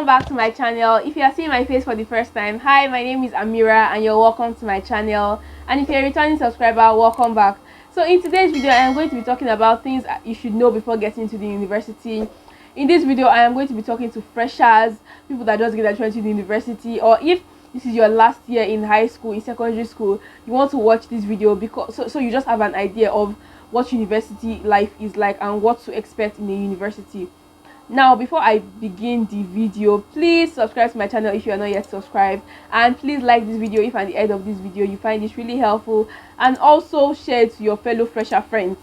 back to my channel. If you are seeing my face for the first time, hi, my name is Amira and you're welcome to my channel. And if you're a returning subscriber, welcome back. So in today's video, I am going to be talking about things you should know before getting into the university. In this video, I am going to be talking to freshers, people that just get admission to the university, or if this is your last year in high school, in secondary school, you want to watch this video because so you just have an idea of what university life is like and what to expect in a university. Now, before I begin the video, please subscribe to my channel if you are not yet subscribed, and please like this video if at the end of this video you find it really helpful, and also share it to your fellow fresher friends,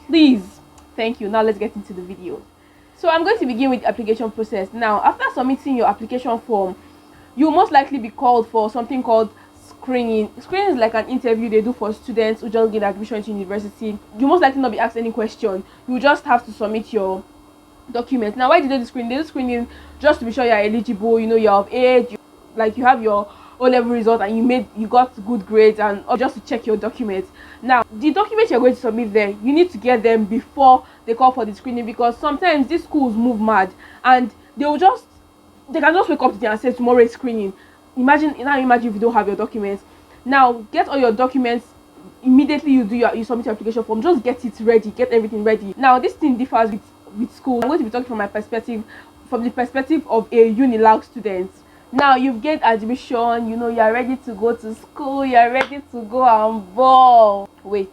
please. Thank you. Now let's get into the video. So I'm going to begin with the application process. Now, after submitting your application form, you will most likely be called for something called screening. Screening is like an interview they do for students who just get admission to university. You most likely not be asked any question. You just have to submit your documents. Now, why do they do screening? They do screening just to be sure you're eligible, you know, you're of age, you have your O-level result and you got good grades, and just to check your documents. Now, the documents you're going to submit there, you need to get them before they call for the screening, because sometimes these schools move mad and they can just wake up today and say tomorrow is screening. Imagine if you don't have your documents. Now, get all your documents immediately you submit your application form. Just get it ready, get everything ready. Now, this thing differs with school. I'm going to be talking from the perspective of a Unilag student. Now, you've gained admission, you know, you're ready to go to school, you're ready to go and ball. Wait,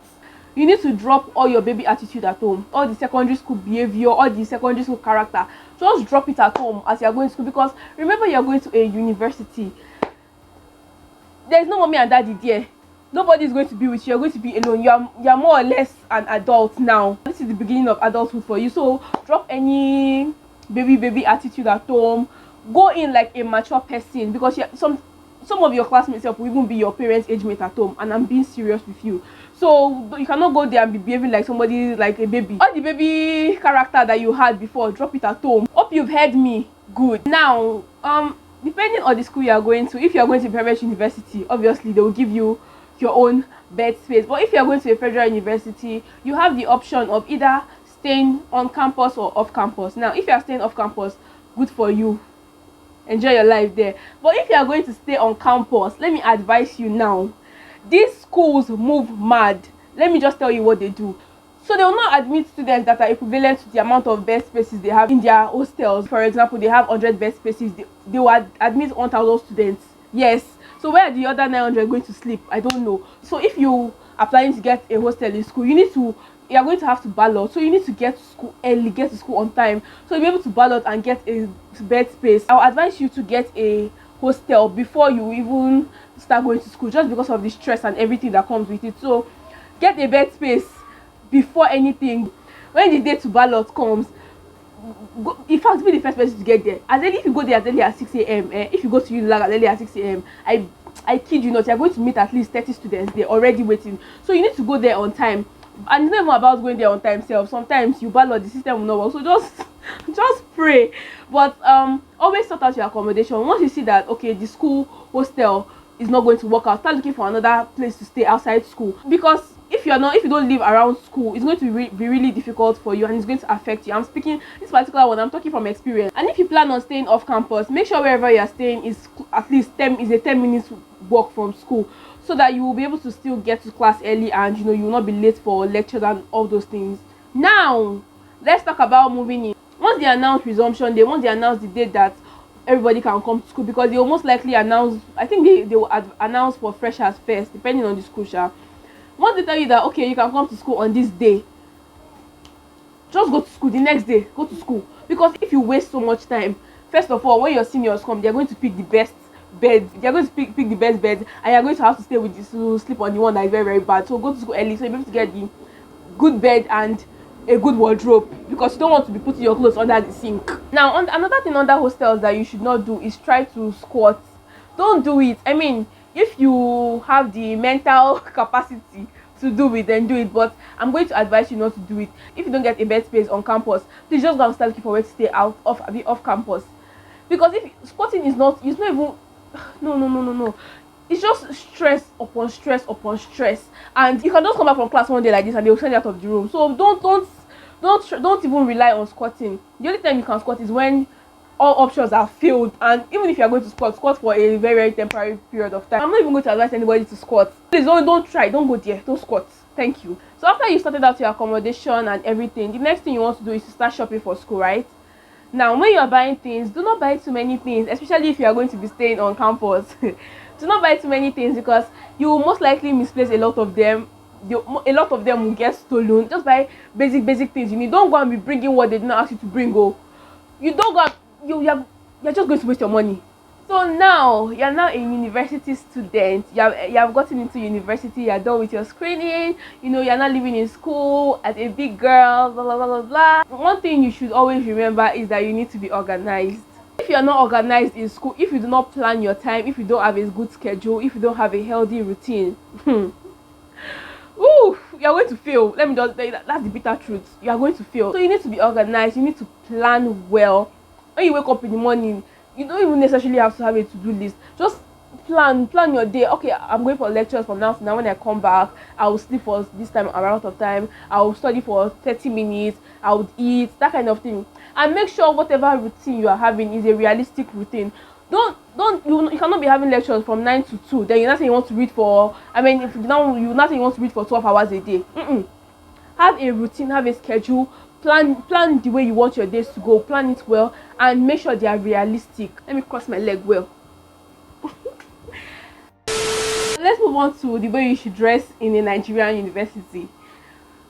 you need to drop all your baby attitude at home, all the secondary school behavior, all the secondary school character. Just drop it at home as you're going to school, because remember, you're going to a university. There's no mommy and daddy there. Nobody is going to be with you. You're going to be alone. You're more or less an adult now. This is the beginning of adulthood for you. So drop any baby attitude at home. Go in like a mature person, because some of your classmates will even be your parents' age mate at home, and I'm being serious with you. So you cannot go there and be behaving like somebody, like a baby. All the baby character that you had before, drop it at home. Hope you've heard me good. Now, depending on the school you are going to, if you are going to a private university, obviously they will give you your own bed space. But if you are going to a federal university, you have the option of either staying on campus or off campus. Now, if you are staying off campus, good for you, enjoy your life there. But if you are going to stay on campus, let me advise you now, these schools move mad. Let me just tell you what they do. So they will not admit students that are equivalent to the amount of bed spaces they have in their hostels. For example, they have 100 bed spaces, they will admit 1,000 students. Yes. So where are the other 900 going to sleep? I don't know. So if you are planning to get a hostel in school, you are going to have to ballot. So you need to get to school early, get to school on time, so you'll be able to ballot and get a bed space. I'll advise you to get a hostel before you even start going to school, just because of the stress and everything that comes with it. So get a bed space before anything. When the day to ballot comes, in fact, be the first person to get there. As early, if you go there as early as 6 a.m. If you go to Unilag as early as 6 a.m., I kid you not, you're going to meet at least 30 students there already waiting. So you need to go there on time. And it's not even about going there on time self. Sometimes you ballot, the system will not work. So just pray. But always sort out your accommodation. Once you see that, okay, the school hostel is not going to work out, start looking for another place to stay outside school. Because if you don't live around school, it's going to be really difficult for you, and it's going to affect you. I'm speaking this particular one, I'm talking from experience. And if you plan on staying off campus, make sure wherever you are staying is at least 10 minutes walk from school, so that you will be able to still get to class early, and you will not be late for lectures and all those things. Now, let's talk about moving in. Once they announce resumption day, once they announce the date that everybody can come to school, because they will most likely announce, I think they will announce for freshers first, depending on the school. Once they tell you that, okay, you can come to school on this day, just go to school. The next day, go to school. Because if you waste so much time, first of all, when your seniors come, they're going to pick the best beds. They're going to pick the best beds, and you're going to have to sleep on the one that is very, very bad. So go to school early, so you'll be able to get the good bed and a good wardrobe, because you don't want to be putting your clothes under the sink. Now, another thing under hostels that you should not do is try to squat. Don't do it. I mean, if you have the mental capacity to do it, then do it, but I'm going to advise you not to do it. If you don't get a bed space on campus, please just go and start looking for where to stay off campus. Because if squatting it's not even no, it's just stress upon stress upon stress, and you can just come back from class one day like this and they will send you out of the room. So don't even rely on squatting. The only time you can squat is when all options are filled, and even if you are going to squat for a very, very temporary period of time. I'm not even going to advise anybody to squat. Please don't try, don't go there, don't squat. Thank you. So after you started out your accommodation and everything, the next thing you want to do is to start shopping for school, right? Now when you are buying things, do not buy too many things, especially if you are going to be staying on campus. Do not buy too many things, because you will most likely misplace a lot of them. A lot of them will get stolen. Just buy basic things you need. Don't go and be bringing what they did not ask you to bring. You don't go, you're just going to waste your money. So now you're now a university student. You have gotten into university. You're done with your screening. You're not living in school as a big girl, blah blah blah blah blah. One thing you should always remember is that you need to be organized. If you're not organized in school, if you do not plan your time, if you don't have a good schedule, if you don't have a healthy routine, ooh, you're going to fail. Let me just tell you that's the bitter truth. You are going to fail. So you need to be organized. You need to plan well. When you wake up in the morning, you don't even necessarily have to have a to-do list. Just plan your day. Okay, I'm going for lectures from now to now. When I come back, I will sleep for this time amount of time. I will study for 30 minutes. I would eat, that kind of thing. And make sure whatever routine you are having is a realistic routine. You cannot be having lectures from 9 to 2. Then you're not saying you want to read for, if now you're not saying you want to read for 12 hours a day. Have a routine, have a schedule. Plan the way you want your days to go. Plan it well and make sure they are realistic. Let me cross my leg well. Let's move on to the way you should dress in a Nigerian university.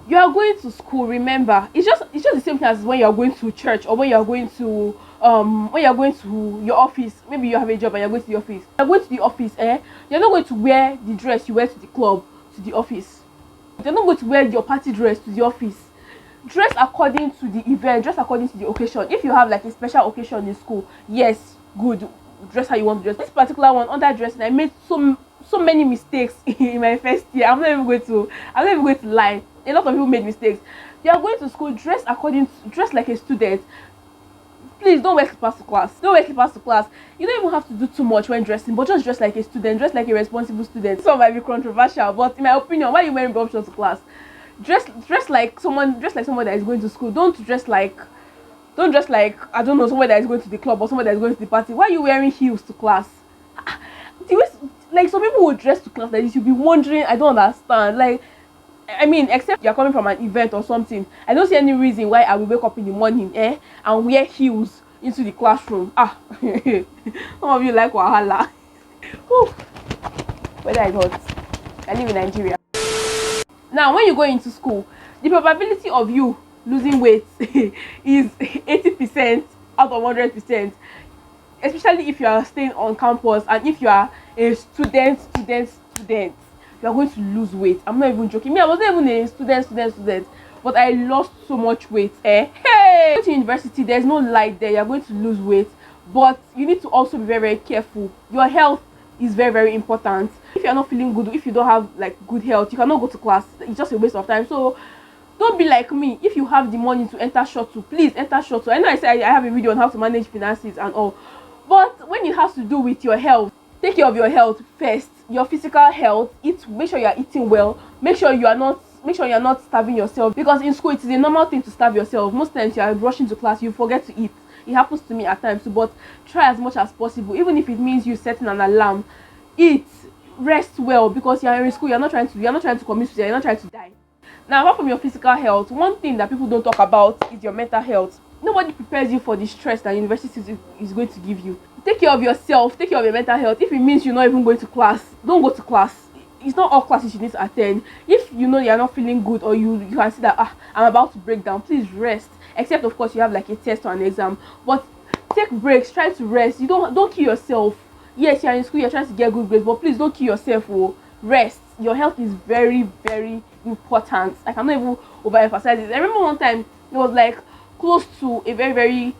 You are going to school, remember, it's just the same thing as when you are going to church, or when you are going to your office. Maybe you have a job and you're going to the office. You're going to the office, you're not going to wear the dress you wear to the club to the office. You're not going to wear your party dress to the office. Dress according to the event, dress according to the occasion. If you have like a special occasion in school, yes, good, dress how you want to dress. This particular one, under dressing, I made so many mistakes in my first year. I'm not even going to lie. A lot of people made mistakes. You are going to school, dress like a student. Please don't wear slippers to class. Don't wear slippers to class. You don't even have to do too much when dressing, but just dress like a student, dress like a responsible student. Some might be controversial, but in my opinion, why are you wearing options to class? Dress like someone that is going to school. Don't dress like I don't know, someone that is going to the club or someone that is going to the party. Why are you wearing heels to class? Like some people would dress to class like this. You'll be wondering, I don't understand. Like, except you're coming from an event or something, I don't see any reason why I will wake up in the morning and wear heels into the classroom. Some of you like wahala. Whether I thought I live in Nigeria. Now when you go into school, the probability of you losing weight is 80% out of 100%, especially if you are staying on campus and if you are a student, you are going to lose weight. I'm not even joking. I wasn't even a student, but I lost so much weight. Hey, going to university, there's no light there. You're going to lose weight, but you need to also be very, very careful. Your health is very, very important. If you're not feeling good, if you don't have like good health, you cannot go to class. It's just a waste of time. So don't be like me. If you have the money to enter shuttle, please enter shuttle. I know I said I have a video on how to manage finances and all, but when it has to do with your health, take care of your health first. Your physical health. Make sure you are eating well. Make sure you are not starving yourself, because in school it is a normal thing to starve yourself. Most times you are rushing to class, you forget to eat. It happens to me at times too, but try as much as possible, even if it means you setting an alarm. Eat, rest well, because you are in school. You're not trying to commit suicide. You're not trying to die. Now, apart from your physical health, one thing that people don't talk about is your mental health. Nobody prepares you for the stress that university is going to give you. Take care of yourself. Take care of your mental health. If it means you're not even going to class, don't go to class. It's not all classes you need to attend. If you know you're not feeling good, or you can see that I'm about to break down, please rest. Except of course you have like a test or an exam, but take breaks. Try to rest. You don't kill yourself. Yes, you're in school, you're trying to get good grades, but please don't kill yourself. Rest. Your health is very, very important. I cannot even overemphasize it. I remember one time it was like close to a very, very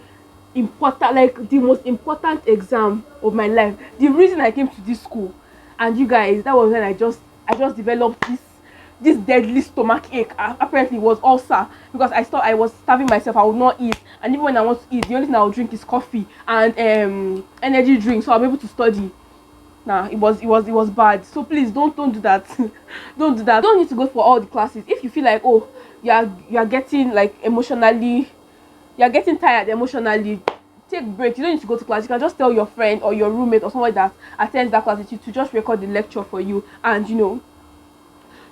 important, like the most important exam of my life. The reason I came to this school, and you guys, that was when I just developed this deadly stomach ache. Apparently it was ulcer, because I thought I was starving myself. I would not eat, and even when I want to eat, the only thing I would drink is coffee and energy drink, so I'm able to study. Nah, it was bad. So please don't do that. Don't do that. Don't need to go for all the classes. If you feel like, oh, you are getting like emotionally, you are getting tired emotionally, take breaks. You don't need to go to class. You can just tell your friend or your roommate or someone that attends that class with you to just record the lecture for you, and you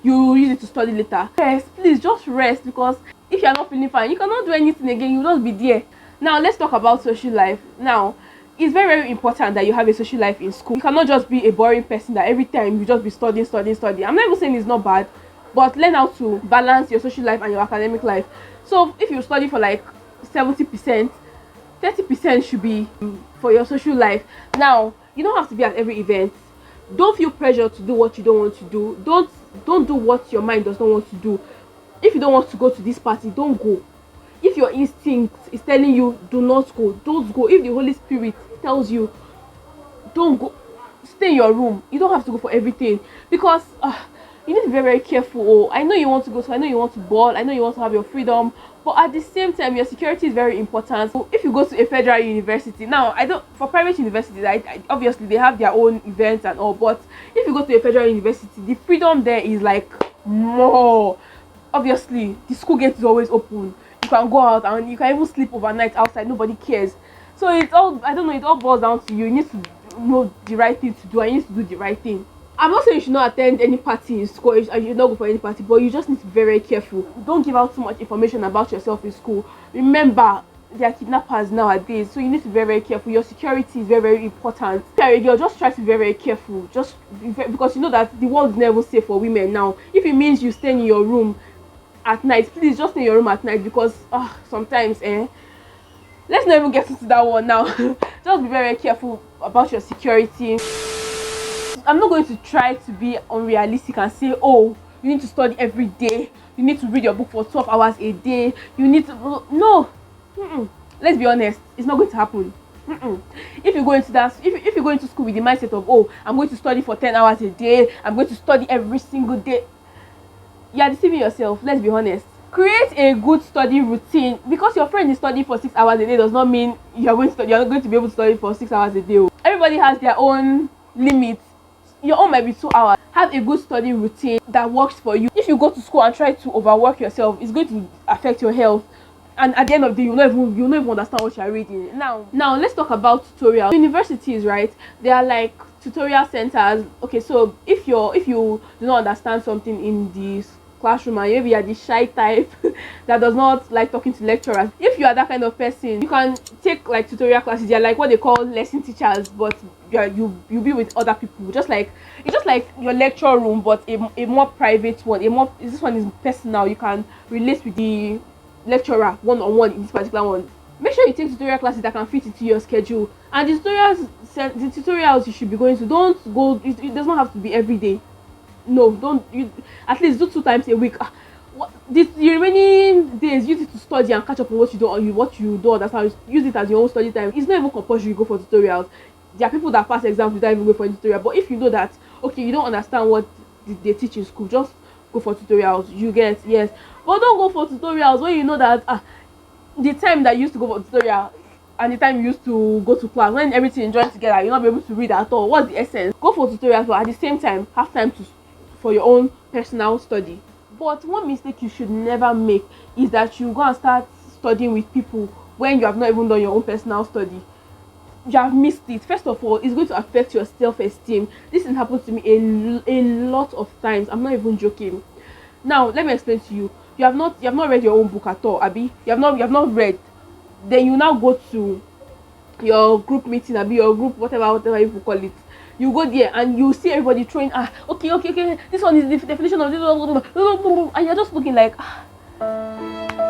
use it to study later. Rest, please, just rest, because if you're not feeling fine, you cannot do anything again. You'll just be there. Now let's talk about social life. Now, it's very, very important that you have a social life in school. You cannot just be a boring person that every time you just be studying. I'm not even saying it's not bad, but learn how to balance your social life and your academic life. So if you study for like 70%, 30% should be for your social life. Now, you don't have to be at every event. Don't feel pressure to do what you don't want to do. Don't do what your mind does not want to do. If you don't want to go to this party, don't go. If your instinct is telling you do not go, don't go. If the Holy Spirit tells you don't go, stay in your room. You don't have to go for everything, because you need to be very, very careful. Oh, I know you want to go, so I know you want to ball, I know you want to have your freedom, but at the same time, your security is very important. So if you go to a federal university, now for private universities, obviously they have their own events and all, but if you go to a federal university, the freedom there is like more. Obviously, the school gate is always open. You can go out and you can even sleep overnight outside. Nobody cares. So it's all, I don't know, it all boils down to you. You need to know the right thing to do, and you need to do the right thing. I'm not saying you should not attend any party in school, you should not go for any party, but you just need to be very careful. Don't give out too much information about yourself in school. Remember, there are kidnappers nowadays, so you need to be very, very careful. Your security is very, very important. Girl, just try to be very, very careful. Because you know that the world is never safe for women now. If it means you stay in your room at night, please just stay in your room at night, because sometimes let's not even get into that one now. Just be very careful about your security. I'm not going to try to be unrealistic and say, oh, you need to study every day, you need to read your book for 12 hours a day, you need to no. Let's be honest, it's not going to happen. If you go into that, if you go into school with the mindset of, oh, I'm going to study for 10 hours a day, I'm going to study every single day, you are deceiving yourself. Let's be honest. Create a good study routine. Because your friend is studying for 6 hours a day does not mean you're going to be able to study for 6 hours a day. Everybody has their own limits. Your own might be 2 hours. Have a good study routine that works for you. If you go to school and try to overwork yourself, it's going to affect your health, and at the end of the day, you'll not even understand what you're reading. Now let's talk about tutorials. Universities, right? They are like tutorial centers. Okay, so if you do not understand something in this classroom, and maybe you're the shy type that does not like talking to lecturers, if you are that kind of person, you can take like tutorial classes. They're like what they call lesson teachers, but you'll be with other people. It's just like your lecture room, but a more private one. This one is personal. You can relate with the lecturer one-on-one in this particular one. Make sure you take tutorial classes that can fit into your schedule, and the tutorials you should be going to, don't go, it does not have to be every day. No, don't. You at least do 2 times a week. The remaining days, use it to study and catch up on what you don't understand. Use it as your own study time. It's not even compulsory you go for tutorials. There are people that pass exams without even going for a tutorial. But if you know that, okay, you don't understand what they teach in school, just go for tutorials. You get, yes, but don't go for tutorials when you know that the time that you used to go for tutorial and the time you used to go to class, when everything joins together, you'll not be able to read at all. What's the essence? Go for tutorials, but at the same time, have time for your own personal study. But one mistake you should never make is that you go and start studying with people when you have not even done your own personal study. You have missed it. First of all, it's going to affect your self-esteem. This has happened to me a lot of times. I'm not even joking. Now let me explain to you. You have not read your own book at all, Abby. You have not read. Then you now go to your group meeting, Abby, your group, whatever you call it. You go there and you see everybody throwing, okay, this one is the definition of this, and you're just looking like,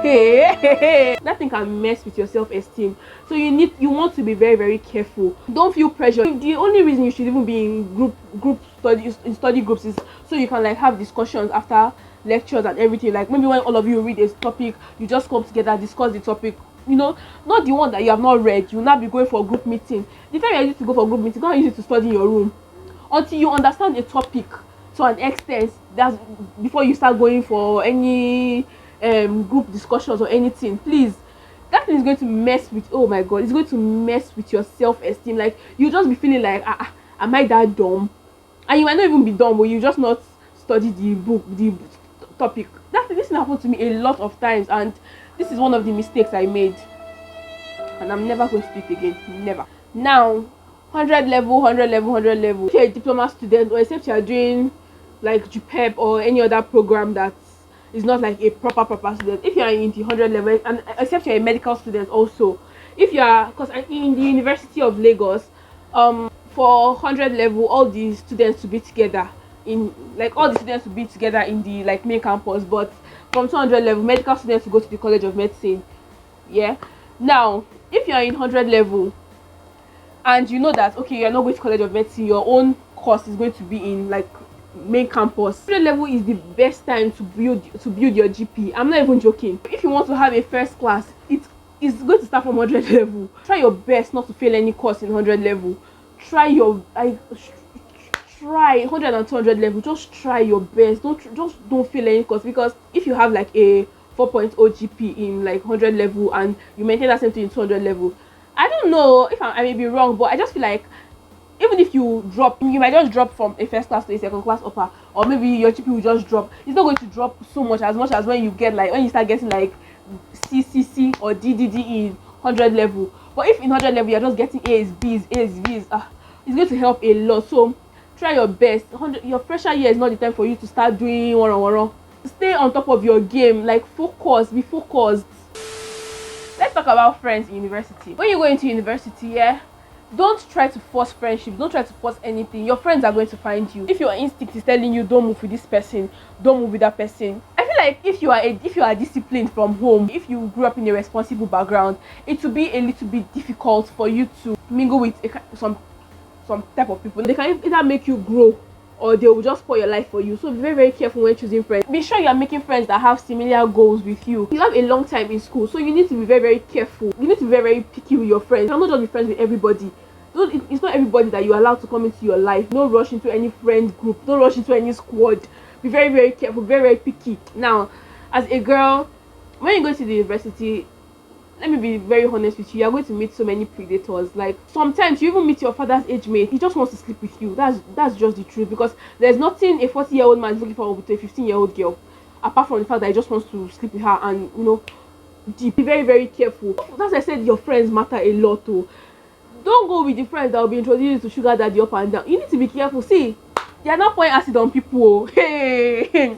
hey. That thing can mess with your self-esteem. So you want to be very, very careful. Don't feel pressure. The only reason you should even be in study groups is so you can like have discussions after lectures and everything. Like maybe when all of you read a topic, you just come together, discuss the topic. Not the one that you have not read. You will not be going for a group meeting. The time you used to go for a group meeting, go and use it to study in your room until you understand a topic to an extent. That's before you start going for any group discussions or anything. Please, that thing is going to mess with, oh my god, it's going to mess with your self-esteem. Like you just be feeling like, am I that dumb? And you might not even be dumb, but you just not study the book, the topic. This happened to me a lot of times, and this is one of the mistakes I made. and I'm never going to do it again. Never. Now, 100 level, 100 level, 100 level. If you're a diploma student, or except you're doing like GPEP or any other program that is not like a proper student, if you're in the 100 level, and except you're a medical student also, if you are, because in the University of Lagos, for 100 level, all the students to be together in like all the students to be together in the like main campus, but from 200 level, medical students to go to the College of Medicine. Yeah. Now, if you are in 100 level and you know that okay, you're not going to College of Medicine, your own course is going to be in like main campus, 100 level is the best time to build your GP. I'm not even joking. If you want to have a first class, it's going to start from 100 level. Try your best not to fail any course in 100 level. Try 100 and 200 level. Just try your best. Don't fail any course, because if you have like a 4.0 GP in like 100 level and you maintain that same thing in 200 level, I don't know if I may be wrong, but I just feel like even if you drop, you might just drop from a first class to a second class upper, or maybe your GP will just drop. It's not going to drop so much as when you get like when you start getting like CCC or DDD in 100 level. But if in 100 level you're just getting A's, B's, it's going to help a lot. So try your best. Your fresher year is not the time for you to start doing one. Stay on top of your game. Like focus, be focused. Let's talk about friends in university. When you go into university, yeah, don't try to force friendship. Don't try to force anything. Your friends are going to find you. If your instinct is telling you don't move with this person, don't move with that person. I feel like if you are disciplined from home, if you grew up in a responsible background, it will be a little bit difficult for you to mingle with some type of people. They can either make you grow or they will just spoil your life for you. So be very, very careful when choosing friends. Be sure you are making friends that have similar goals with you. You have a long time in school, so you need to be very, very careful. You need to be very, very picky with your friends. You cannot just be friends with everybody. It's not everybody that you allow to come into your life. Don't rush into any friend group. Don't rush into any squad. Be very, very careful. Very, very picky. Now, as a girl, when you go to the university, let me be very honest with you, are going to meet so many predators. Like sometimes you even meet your father's age mate. He just wants to sleep with you. That's just the truth, because there's nothing a 40-year-old man is looking for with a 15-year-old girl, apart from the fact that he just wants to sleep with her. And be very, very careful. As I said, your friends matter a lot too. Don't go with the friends that will be introducing you to sugar daddy up and down. You need to be careful. See, they are not pouring acid on people. Hey,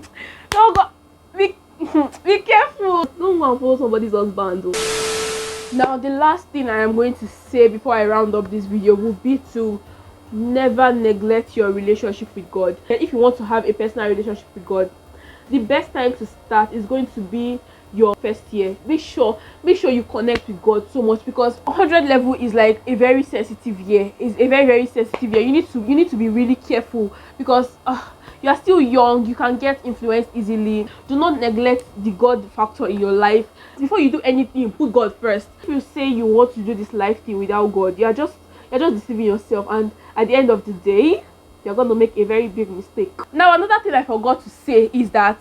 don't go. Be careful. Don't go and follow somebody's husband. Now, the last thing I am going to say before I round up this video will be to never neglect your relationship with God. And if you want to have a personal relationship with God, the best time to start is going to be your first year. Make sure you connect with God so much, because 100 level is like a very sensitive year. It's a very, very sensitive year. You need to be really careful, because you are still young. You can get influenced easily. Do not neglect the God factor in your life. Before you do anything, put God first. If you say you want to do this life thing without God, you're just deceiving yourself, and at the end of the day, you're going to make a very big mistake. Now, another thing I forgot to say is that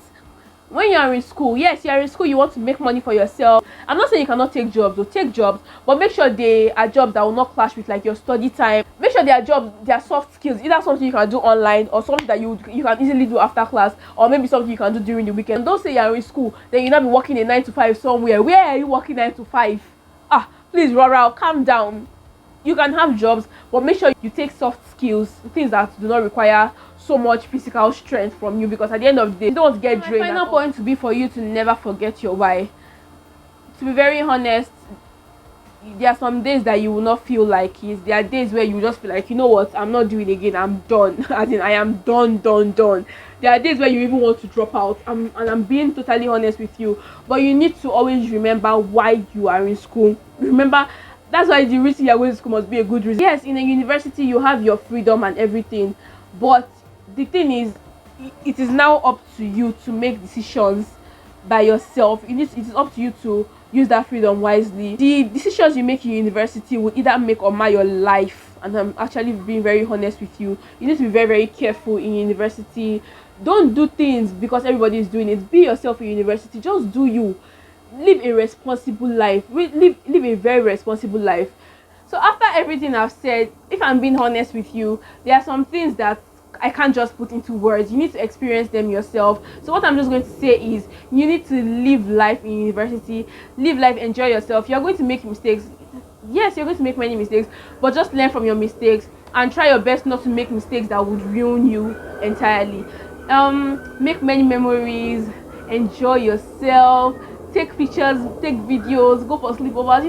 when you are in school, yes, you are in school, you want to make money for yourself. I'm not saying you cannot take jobs, or take jobs, but make sure they are jobs that will not clash with like your study time. Make sure they are jobs, they are soft skills, either something you can do online or something that you can easily do after class, or maybe something you can do during the weekend. And don't say you are in school, then you'll not be working a 9 to 5 somewhere. Where are you working 9 to 5? Please, Rara, calm down. You can have jobs, but make sure you take soft skills, things that do not require so much physical strength from you, because at the end of the day, you don't want to get drained. My final point to be for you to never forget your why. To be very honest, there are some days that you will not feel like it. There are days where you just feel like, you know what, I'm not doing it again, I'm done. As in, I am done. There are days where you even want to drop out, and I'm being totally honest with you. But you need to always remember why you are in school. Remember, that's why the reason you're going to school must be a good reason. Yes, in a university you have your freedom and everything, but the thing is, it is now up to you to make decisions by yourself. It is up to you to use that freedom wisely. The decisions you make in university will either make or mar your life, and I'm actually being very honest with you. You need to be very, very careful in university. Don't do things because everybody is doing it. Be yourself in university. Just do you. Live a responsible life. Live a very responsible life. So after everything I've said, if I'm being honest with you, there are some things that I can't just put into words. You need to experience them yourself. So what I'm just going to say is, you need to live life in university. Live life, enjoy yourself. You're going to make mistakes. Yes, you're going to make many mistakes, but just learn from your mistakes and try your best not to make mistakes that would ruin you entirely. Make many memories, enjoy yourself, take pictures, take videos, go for sleepovers,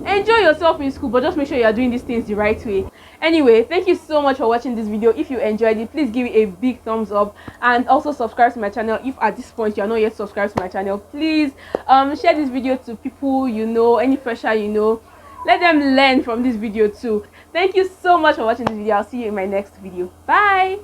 enjoy yourself in school, but just make sure you are doing these things the right way. Anyway, thank you so much for watching this video. If you enjoyed it, please give it a big thumbs up, and also subscribe to my channel if at this point you are not yet subscribed to my channel. Please share this video to people you know, any fresher you know. Let them learn from this video too. Thank you so much for watching this video. I'll see you in my next video. Bye.